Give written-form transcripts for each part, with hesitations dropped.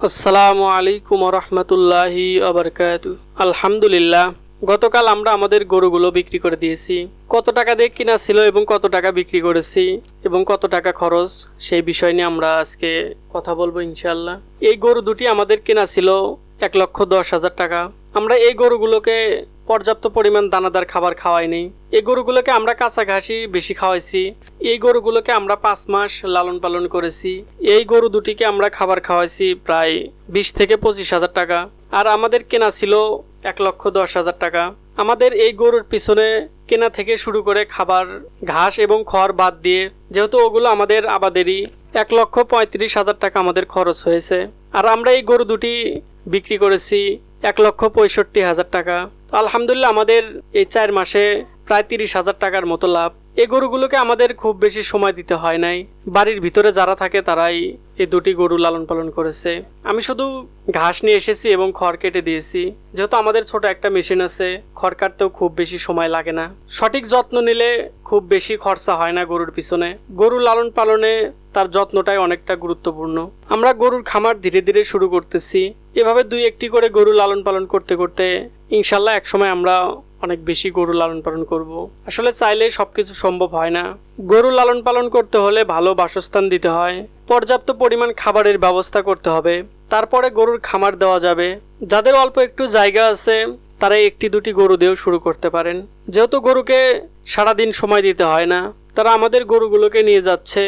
আসসালামু আলাইকুম রহমতুল্লাহি আবরকাতু। আলহামদুলিল্লাহ, গতকাল আমরা আমাদের গরুগুলো বিক্রি করে দিয়েছি। কত টাকা দিয়ে কিনা ছিল এবং কত টাকা বিক্রি করেছি এবং কত টাকা খরচ, সেই বিষয় নিয়ে আমরা আজকে কথা বলবো ইনশাল্লাহ। এই গরু দুটি আমাদের কেনা ছিল 1,10,000 টাকা। আমরা এই গরুগুলোকে পর্যাপ্ত পরিমাণ দানাদার খাবার খাওয়াই নেই। এই গরুগুলোকে আমরা কাঁচা ঘাসই বেশি খাওয়াইছি। এই গরুগুলোকে আমরা 5 মাস লালন পালন করেছি। এই গরু দুটিকে আমরা খাবার খাওয়াইছি প্রায় 20 থেকে 25,000 টাকা। আর আমাদের কেনা ছিল 1,10,000 টাকা। আমাদের এই গরুর পিছনে কেনা থেকে শুরু করে খাবার, ঘাস এবং খড় বাদ দিয়ে, যেহেতু ওগুলো আমাদের আবাদেরই, 1,35,000 টাকা আমাদের খরচ হয়েছে। আর আমরা এই গরু দুটি বিক্রি করেছি 1,65,000 টাকা। আলহামদুলিল্লাহ, আমাদের এই 4 মাসে প্রায় 30,000 টাকার মতো লাভ। এই গরুগুলোকে আমাদের খুব বেশি সময় দিতে হয় নাই। বাড়ির ভিতরে যারা থাকে তারাই এই দুটি গরু লালন পালন করেছে। আমি শুধু ঘাস নিয়ে এসেছি এবং খড় কেটে দিয়েছি। যেহেতু আমাদের ছোট একটা মেশিন আছে, খড় কাটতেও খুব বেশি সময় লাগে না। সঠিক যত্ন নিলে খুব বেশি খরচা হয় না গরুর পিছনে। গরু লালন পালনে তার যত্নটাই অনেকটা গুরুত্বপূর্ণ। আমরা গরুর খামার ধীরে ধীরে শুরু করতেছি। এভাবে 2-1টি করে গরু লালন পালন করতে করতে ইনশাল্লাহ একসময় আমরা অনেক বেশি গরু লালন পালন করব। আসলে চাইলে সবকিছু সম্ভব হয় না। গরু লালন পালন করতে হলে ভালো বাসস্থান দিতে হয়, পর্যাপ্ত পরিমাণ খাবারের ব্যবস্থা করতে হবে, তারপরে গরুর খামার দেওয়া যাবে। যাদের অল্প একটু জায়গা আছে তারা 1-2টি গরু দিয়েও শুরু করতে পারেন। যেহেতু গরুকে সারাদিন সময় দিতে হয় না, তারা আমাদের গরুগুলোকে নিয়ে যাচ্ছে।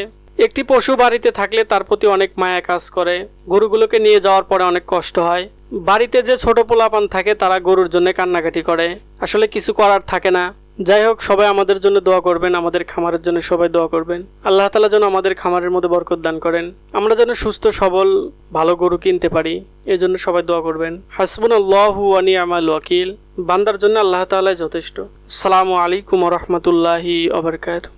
একটি পশু বাড়িতে থাকলে তার প্রতি অনেক মায়া কাজ করে। গরুগুলোকে নিয়ে যাওয়ার পরে অনেক কষ্ট হয়। বাড়িতে যে ছোট পোলাপান থাকে তারা গরুর জন্য কান্নাকাটি করে। আসলে কিছু করার থাকে না। যাই হোক, সবাই আমাদের জন্য দোয়া করবেন, আমাদের খামারের জন্য সবাই দোয়া করবেন। আল্লাহ তাআলা যেন আমাদের খামারের মধ্যে বরকত দান করেন, আমরা যেন সুস্থ সবল ভালো গরু কিনতে পারি, এই জন্য সবাই দোয়া করবেন। হাসবুনাল্লাহু ওয়া নি'মাল ওয়াকিল। বান্দার জন্য আল্লাহ তাআলাই যথেষ্ট। আসসালামু আলাইকুম ওয়া রাহমাতুল্লাহি ওয়া বারাকাতুহু।